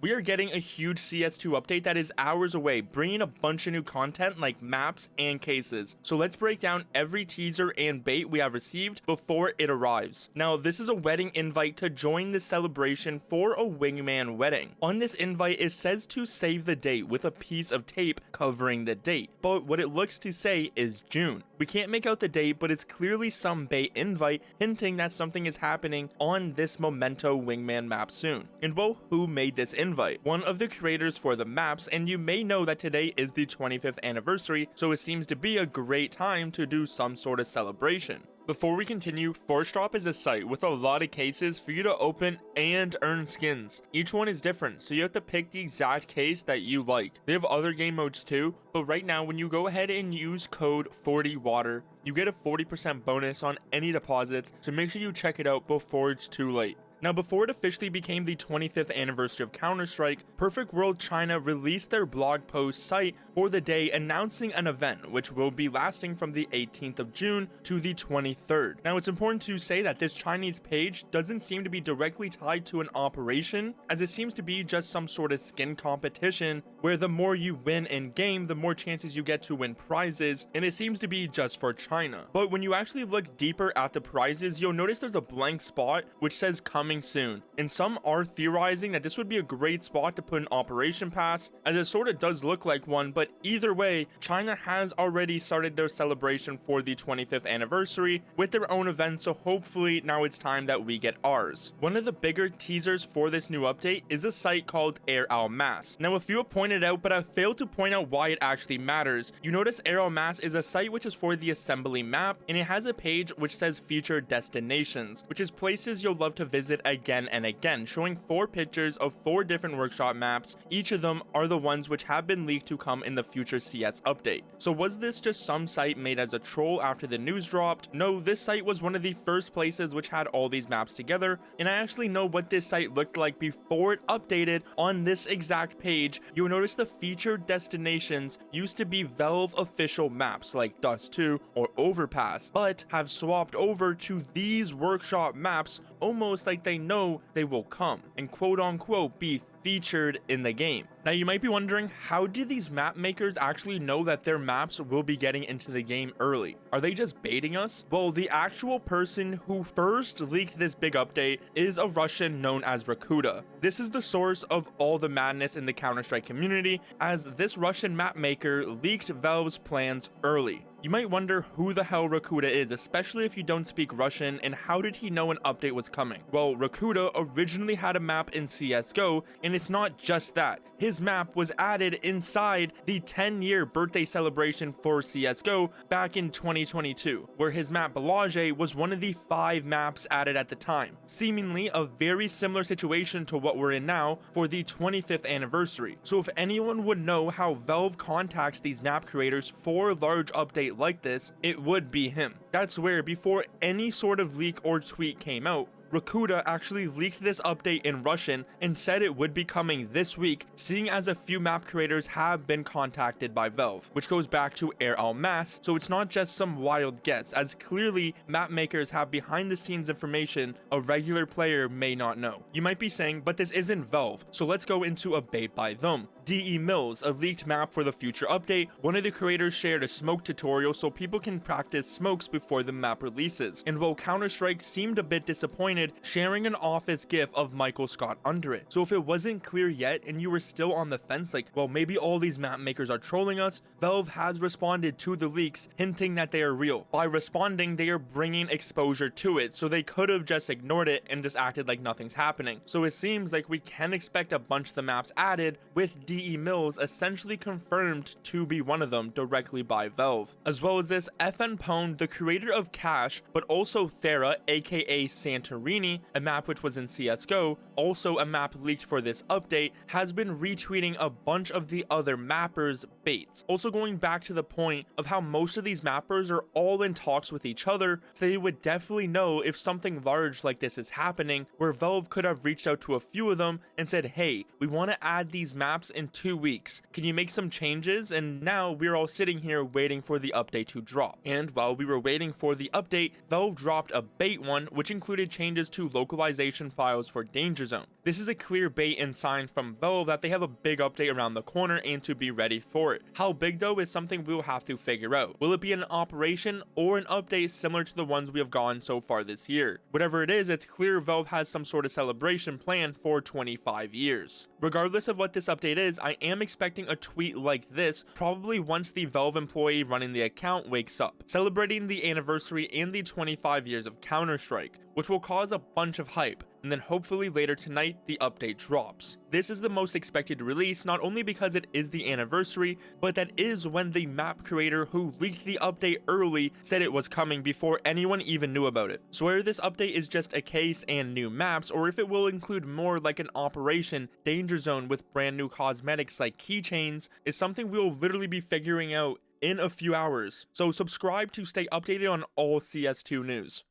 We are getting a huge CS2 update that is hours away, bringing a bunch of new content like maps and cases. So let's break down every teaser and bait we have received before it arrives. Now, this is a wedding invite to join the celebration for a wingman wedding. On this invite, it says to save the date with a piece of tape covering the date, but what it looks to say is June. We can't make out the date, but it's clearly some bait invite hinting that something is happening on this Memento wingman map soon. And well, who made this invite? One of the creators for the maps, and you may know that today is the 25th anniversary, so it seems to be a great time to do some sort of celebration. Before we continue, Force Drop is a site with a lot of cases for you to open and earn skins. Each one is different, so you have to pick the exact case that you like. They have other game modes too, but right now when you go ahead and use code 40water, you get a 40% bonus on any deposits, so make sure you check it out before it's too late. Now, before it officially became the 25th anniversary of Counter-Strike, Perfect World China released their blog post site for the day announcing an event which will be lasting from the 18th of June to the 23rd. Now, it's important to say that this Chinese page doesn't seem to be directly tied to an operation, as it seems to be just some sort of skin competition where the more you win in game, the more chances you get to win prizes, and it seems to be just for China. But when you actually look deeper at the prizes, you'll notice there's a blank spot which says coming soon, and some are theorizing that this would be a great spot to put an operation pass, as it sort of does look like one. But either way, China has already started their celebration for the 25th anniversary with their own event, so hopefully now it's time that we get ours. One of the bigger teasers for this new update is a site called Air Al Mass. Now, a few have pointed out, but I've failed to point out why it actually matters. You notice Air Al Mass is a site which is for the assembly map, and it has a page which says featured destinations, which is places you'll love to visit again and again, showing 4 pictures of 4 different workshop maps. Each of them are the ones which have been leaked to come in the future CS update. So was this just some site made as a troll after the news dropped? No, this site was one of the first places which had all these maps together, and I actually know what this site looked like before it updated. On this exact page, you'll notice the featured destinations used to be Valve official maps like Dust 2 or Overpass, but have swapped over to these workshop maps almost like they know they will come and quote unquote be featured in the game. Now, you might be wondering, how do these map makers actually know that their maps will be getting into the game early? Are they just baiting us? Well, the actual person who first leaked this big update is a Russian known as Rakuda. This is the source of all the madness in the Counter-Strike community, as this Russian map maker leaked Valve's plans early. You might wonder who the hell Rakuda is, especially if you don't speak Russian, and how did he know an update was coming? Well, Rakuda originally had a map in CSGO, and it's not just that. His map was added inside the 10-year birthday celebration for CSGO back in 2022, where his map Belage was one of the 5 maps added at the time. Seemingly a very similar situation to what we're in now for the 25th anniversary. So if anyone would know how Valve contacts these map creators for a large update like this, it would be him. That's where, before any sort of leak or tweet came out, Rakuda actually leaked this update in Russian and said it would be coming this week, seeing as a few map creators have been contacted by Valve, which goes back to Air Al Mass, so it's not just some wild guess, as clearly map makers have behind the scenes information a regular player may not know. You might be saying, but this isn't Valve, so let's go into a bait by them. DE Mills, a leaked map for the future update, one of the creators shared a smoke tutorial so people can practice smokes before the map releases, and while Counter-Strike seemed a bit disappointed, sharing an office gif of Michael Scott under it. So if it wasn't clear yet and you were still on the fence like, well, maybe all these map makers are trolling us, Valve has responded to the leaks, hinting that they are real. By responding, they are bringing exposure to it, so they could have just ignored it and just acted like nothing's happening. So it seems like we can expect a bunch of the maps added, with DE Mills essentially confirmed to be one of them directly by Valve. As well as this, FN Pone, the creator of Cash, but also Thera, aka Santorini, a map which was in CSGO, also a map leaked for this update, has been retweeting a bunch of the other mappers' baits. Also going back to the point of how most of these mappers are all in talks with each other, so they would definitely know if something large like this is happening, where Valve could have reached out to a few of them and said, hey, we want to add these maps in 2 weeks. Can you make some changes? And now we're all sitting here waiting for the update to drop. And while we were waiting for the update, Valve dropped a bait one, which included changes changes to localization files for Danger Zone. This is a clear bait and sign from Valve that they have a big update around the corner and to be ready for it. How big though is something we'll have to figure out. Will it be an operation or an update similar to the ones we have gotten so far this year? Whatever it is, it's clear Valve has some sort of celebration planned for 25 years. Regardless of what this update is, I am expecting a tweet like this probably once the Valve employee running the account wakes up, celebrating the anniversary and the 25 years of Counter-Strike, which will cause a bunch of hype, and then hopefully later tonight the update drops. This is the most expected release, not only because it is the anniversary, but that is when the map creator who leaked the update early said it was coming before anyone even knew about it. So whether this update is just a case and new maps, or if it will include more like an operation Danger Zone with brand new cosmetics like keychains, is something we'll literally be figuring out in a few hours. So subscribe to stay updated on all CS2 news.